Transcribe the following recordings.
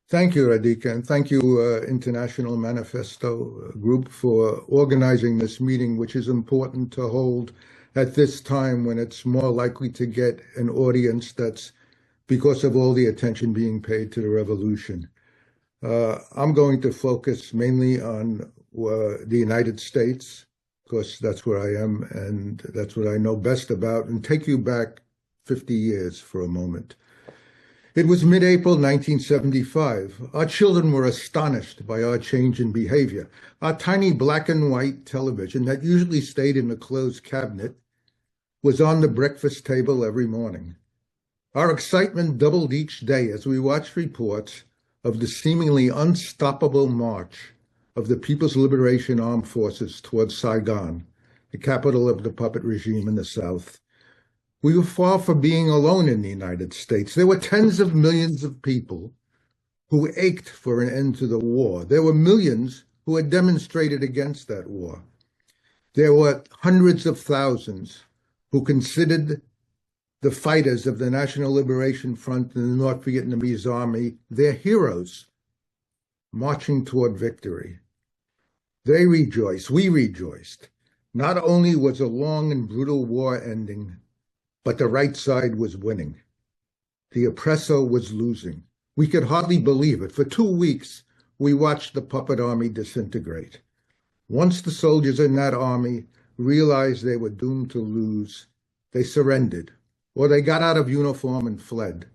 Thank you, Radhika, and thank you, International Manifesto Group, for organizing this meeting, which is important to hold at this time when it's more likely to get an audience that's because of all the attention being paid to the revolution. I'm going to focus mainly on the United States, because that's where I am and that's what I know best about, and take you back 50 years for a moment. It was mid-April 1975. Our children were astonished by our change in behavior. Our tiny black and white television that usually stayed in a closed cabinet was on the breakfast table every morning. Our excitement doubled each day as we watched reports of the seemingly unstoppable march of the People's Liberation Armed Forces towards Saigon, the capital of the puppet regime in the South. We were far from being alone in the United States. There were tens of millions of people who ached for an end to the war. There were millions who had demonstrated against that war. There were hundreds of thousands who considered the fighters of the National Liberation Front and the North Vietnamese Army their heroes, marching toward victory. They rejoiced, we rejoiced. Not only was a long and brutal war ending, but the right side was winning. The oppressor was losing. We could hardly believe it. For 2 weeks, we watched the puppet army disintegrate. Once the soldiers in that army realized they were doomed to lose, they surrendered, or they got out of uniform and fled.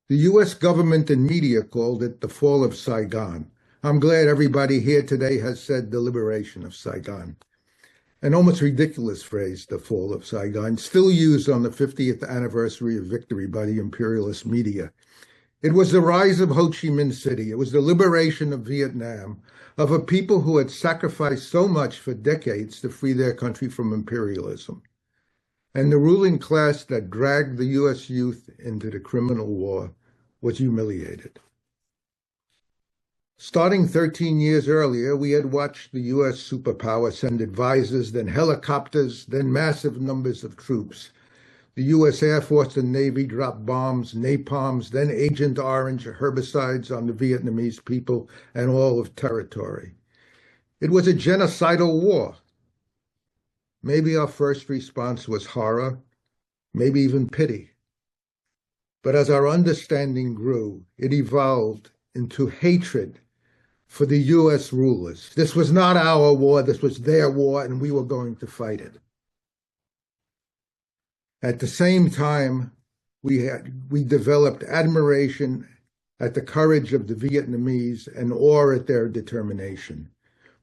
The U.S. government and media called it the fall of Saigon. I'm glad everybody here today has said the liberation of Saigon. An almost ridiculous phrase, the fall of Saigon, still used on the 50th anniversary of victory by the imperialist media. It was the rise of Ho Chi Minh City. It was the liberation of Vietnam, of a people who had sacrificed so much for decades to free their country from imperialism. And the ruling class that dragged the U.S. youth into the criminal war was humiliated. Starting 13 years earlier, we had watched the U.S. superpower send advisors, then helicopters, then massive numbers of troops. The U.S. Air Force and Navy dropped bombs, napalms, then Agent Orange herbicides on the Vietnamese people and all of territory. It was a genocidal war. Maybe our first response was horror, maybe even pity. But as our understanding grew, it evolved into hatred for the U.S. rulers. This was not our war, this was their war, and we were going to fight it. At the same time, we developed admiration at the courage of the Vietnamese and awe at their determination.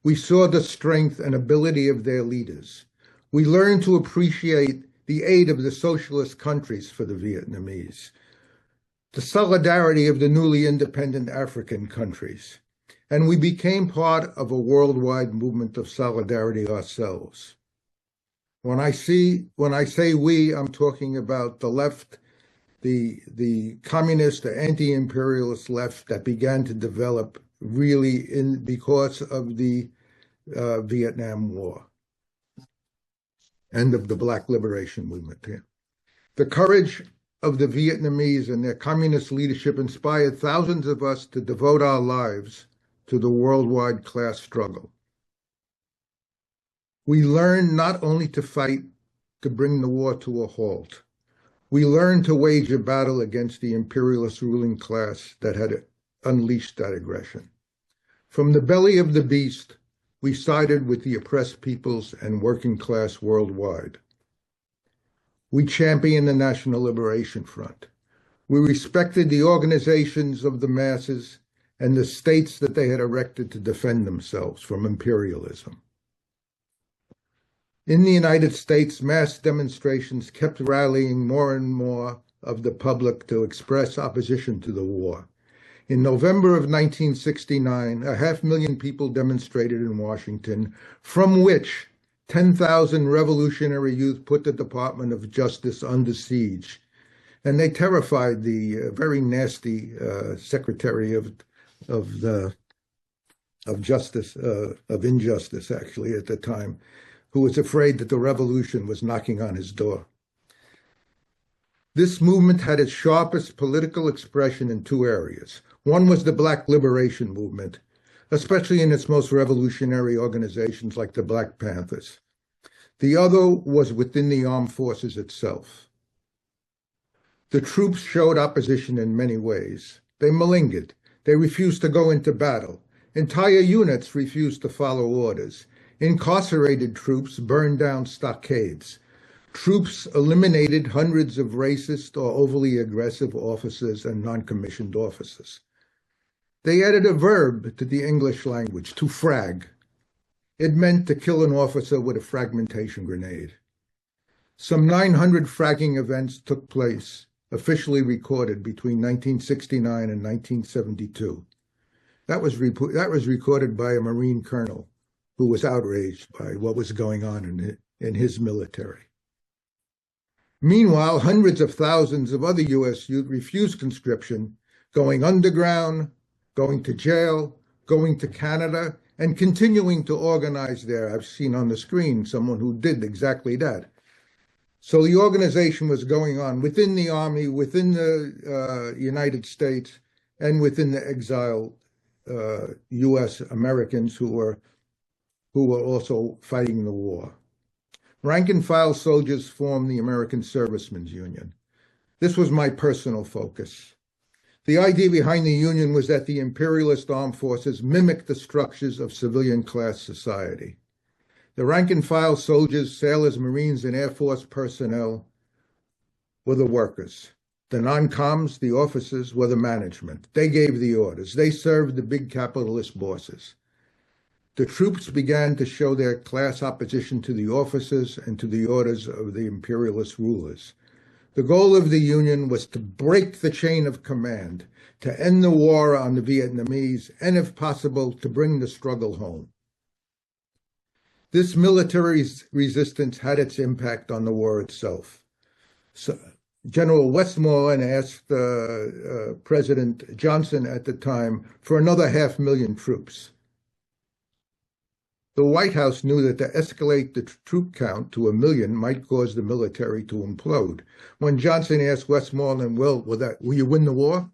We saw the strength and ability of their leaders. We learned to appreciate the aid of the socialist countries for the Vietnamese, the solidarity of the newly independent African countries, and we became part of a worldwide movement of solidarity ourselves. When I say we, I'm talking about the left, the communist, the anti-imperialist left that began to develop really because of the Vietnam War and of the Black Liberation Movement. The courage of the Vietnamese and their communist leadership inspired thousands of us to devote our lives to the worldwide class struggle. We learned not only to fight to bring the war to a halt, we learned to wage a battle against the imperialist ruling class that had unleashed that aggression. From the belly of the beast, we sided with the oppressed peoples and working class worldwide. We championed the National Liberation Front. We respected the organizations of the masses and the states that they had erected to defend themselves from imperialism. In the United States, mass demonstrations kept rallying more and more of the public to express opposition to the war. In November of 1969, 500,000 people demonstrated in Washington, from which 10,000 revolutionary youth put the Department of Justice under siege. And they terrified the very nasty Secretary of Injustice, actually, at the time, who was afraid that the revolution was knocking on his door. This movement had its sharpest political expression in two areas. One was the Black Liberation Movement, especially in its most revolutionary organizations like the Black Panthers. The other was within the armed forces itself. The troops showed opposition in many ways. They malingered. They refused to go into battle. Entire units refused to follow orders. Incarcerated troops burned down stockades. Troops eliminated hundreds of racist or overly aggressive officers and non-commissioned officers. They added a verb to the English language, to frag. It meant to kill an officer with a fragmentation grenade. Some 900 fragging events took place, officially recorded between 1969 and 1972. That was recorded by a Marine colonel who was outraged by what was going on in his military. Meanwhile, hundreds of thousands of other U.S. youth refused conscription, going underground, going to jail, going to Canada, and continuing to organize there. I've seen on the screen someone who did exactly that. So the organization was going on within the Army, within the United States, and within the exiled U.S. Americans who were also fighting the war. Rank-and-file soldiers formed the American Servicemen's Union. This was my personal focus. The idea behind the union was that the imperialist armed forces mimicked the structures of civilian class society. The rank-and-file soldiers, sailors, Marines, and Air Force personnel were the workers. The non-coms, the officers, were the management. They gave the orders. They served the big capitalist bosses. The troops began to show their class opposition to the officers and to the orders of the imperialist rulers. The goal of the Union was to break the chain of command, to end the war on the Vietnamese, and if possible, to bring the struggle home. This military resistance had its impact on the war itself. So, General Westmoreland asked President Johnson at the time for another 500,000 troops. The White House knew that to escalate the troop count to 1 million might cause the military to implode. When Johnson asked Westmoreland, well, will you win the war?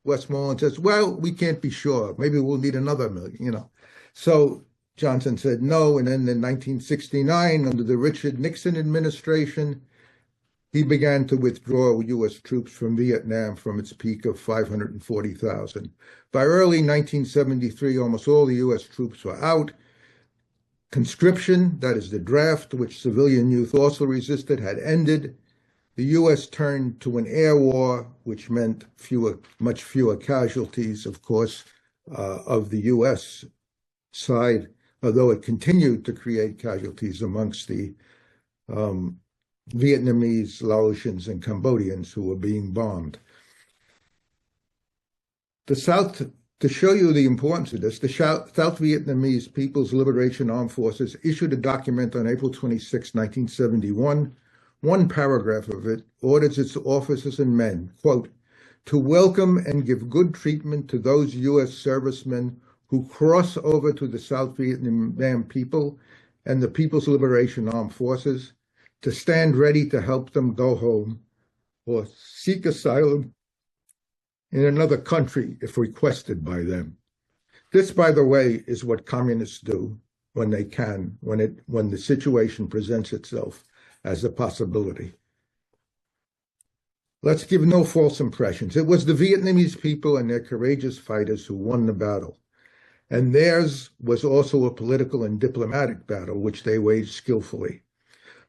Westmoreland says, well, we can't be sure. Maybe we'll need another 1 million, So Johnson said no, and then in 1969, under the Richard Nixon administration, he began to withdraw U.S. troops from Vietnam from its peak of 540,000. By early 1973, almost all the U.S. troops were out. Conscription, that is the draft, which civilian youth also resisted, had ended. The U.S. turned to an air war, which meant much fewer casualties, of course, of the U.S. side, although it continued to create casualties amongst the Vietnamese, Laotians, and Cambodians who were being bombed. The South, to show you the importance of this, the South Vietnamese People's Liberation Armed Forces issued a document on April 26, 1971. One paragraph of it orders its officers and men, quote, to welcome and give good treatment to those U.S. servicemen who cross over to the South Vietnam people and the People's Liberation Armed Forces, to stand ready to help them go home or seek asylum in another country if requested by them. This, by the way, is what communists do when they can, when the situation presents itself as a possibility. Let's give no false impressions. It was the Vietnamese people and their courageous fighters who won the battle. And theirs was also a political and diplomatic battle, which they waged skillfully.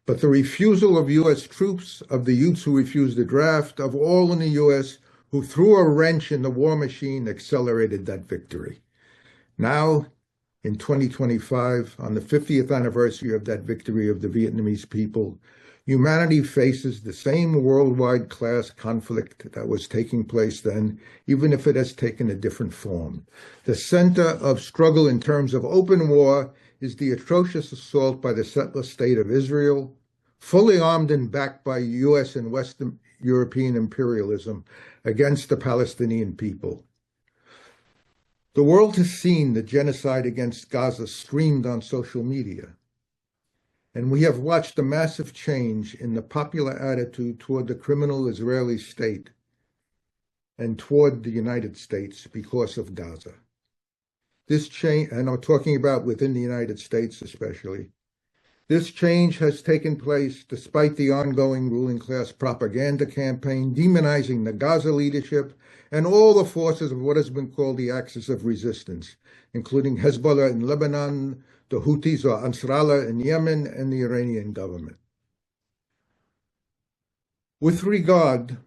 But the refusal of U.S. troops, of the youths who refused the draft, of all in the U.S. who threw a wrench in the war machine, accelerated that victory. Now, in 2025, on the 50th anniversary of that victory of the Vietnamese people, humanity faces the same worldwide class conflict that was taking place then, even if it has taken a different form. The center of struggle in terms of open war is the atrocious assault by the settler state of Israel, fully armed and backed by U.S. and Western European imperialism, against the Palestinian people. The world has seen the genocide against Gaza streamed on social media. And we have watched a massive change in the popular attitude toward the criminal Israeli state and toward the United States because of Gaza. This change, and I'm talking about within the United States especially, this change has taken place despite the ongoing ruling class propaganda campaign demonizing the Gaza leadership and all the forces of what has been called the axis of resistance, including Hezbollah in Lebanon, the Houthis or Ansarallah in Yemen, and the Iranian government. With regard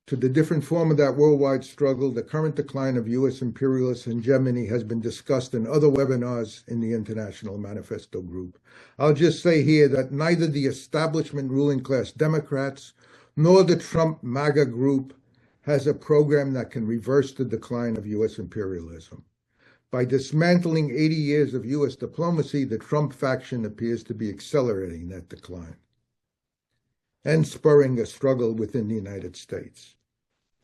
to the different form of that worldwide struggle, the current decline of U.S. imperialist hegemony has been discussed in other webinars in the International Manifesto Group. I'll just say here that neither the establishment ruling class Democrats nor the Trump MAGA group has a program that can reverse the decline of U.S. imperialism. By dismantling 80 years of U.S. diplomacy, the Trump faction appears to be accelerating that decline and spurring a struggle within the United States,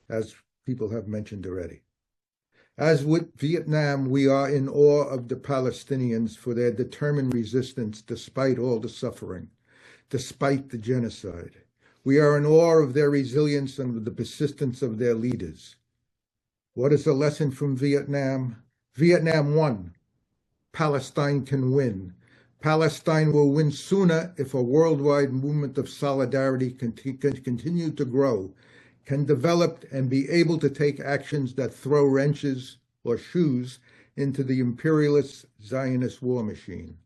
as people have mentioned already. As with Vietnam, we are in awe of the Palestinians for their determined resistance despite all the suffering, despite the genocide. We are in awe of their resilience and of the persistence of their leaders. What is the lesson from Vietnam? Vietnam won. Palestine can win. Palestine will win sooner if a worldwide movement of solidarity can continue to grow, can develop and be able to take actions that throw wrenches or shoes into the imperialist Zionist war machine.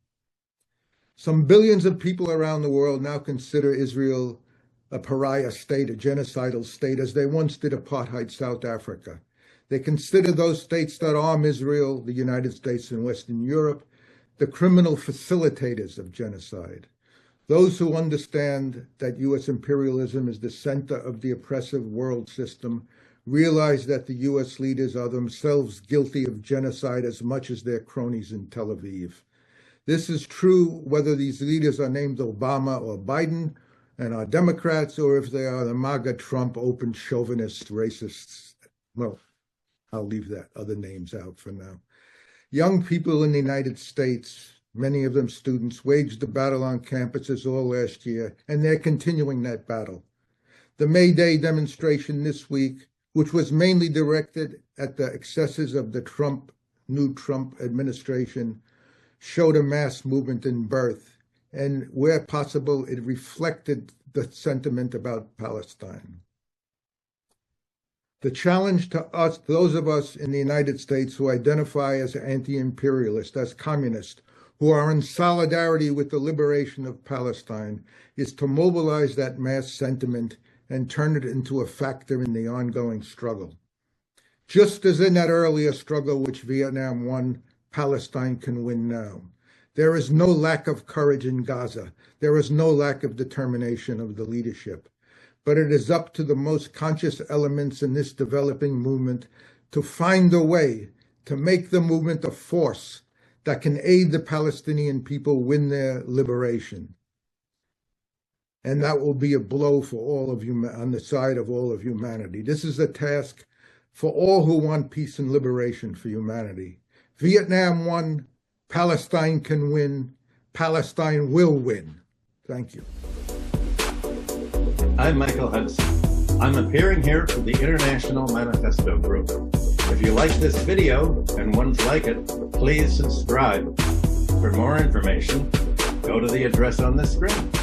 Some billions of people around the world now consider Israel a pariah state, a genocidal state, as they once did apartheid South Africa. They consider those states that arm Israel, the United States and Western Europe, the criminal facilitators of genocide. Those who understand that U.S. imperialism is the center of the oppressive world system realize that the U.S. leaders are themselves guilty of genocide as much as their cronies in Tel Aviv. This is true whether these leaders are named Obama or Biden and are Democrats, or if they are the MAGA, Trump, open chauvinists, racists. Well, I'll leave that other names out for now. Young people in the United States, many of them students, waged the battle on campuses all last year, and they're continuing that battle. The May Day demonstration this week, which was mainly directed at the excesses of the new Trump administration, showed a mass movement in birth, and where possible, it reflected the sentiment about Palestine. The challenge to us, those of us in the United States who identify as anti-imperialist, as communist, who are in solidarity with the liberation of Palestine, is to mobilize that mass sentiment and turn it into a factor in the ongoing struggle. Just as in that earlier struggle which Vietnam won, Palestine can win now. There is no lack of courage in Gaza. There is no lack of determination of the leadership. But it is up to the most conscious elements in this developing movement to find a way to make the movement a force that can aid the Palestinian people win their liberation. And that will be a blow for all of you on the side of all of humanity. This is a task for all who want peace and liberation for humanity. Vietnam won. Palestine can win. Palestine will win. Thank you. I'm Michael Hudson. I'm appearing here for the International Manifesto Group. If you like this video and ones like it, please subscribe. For more information, go to the address on the screen.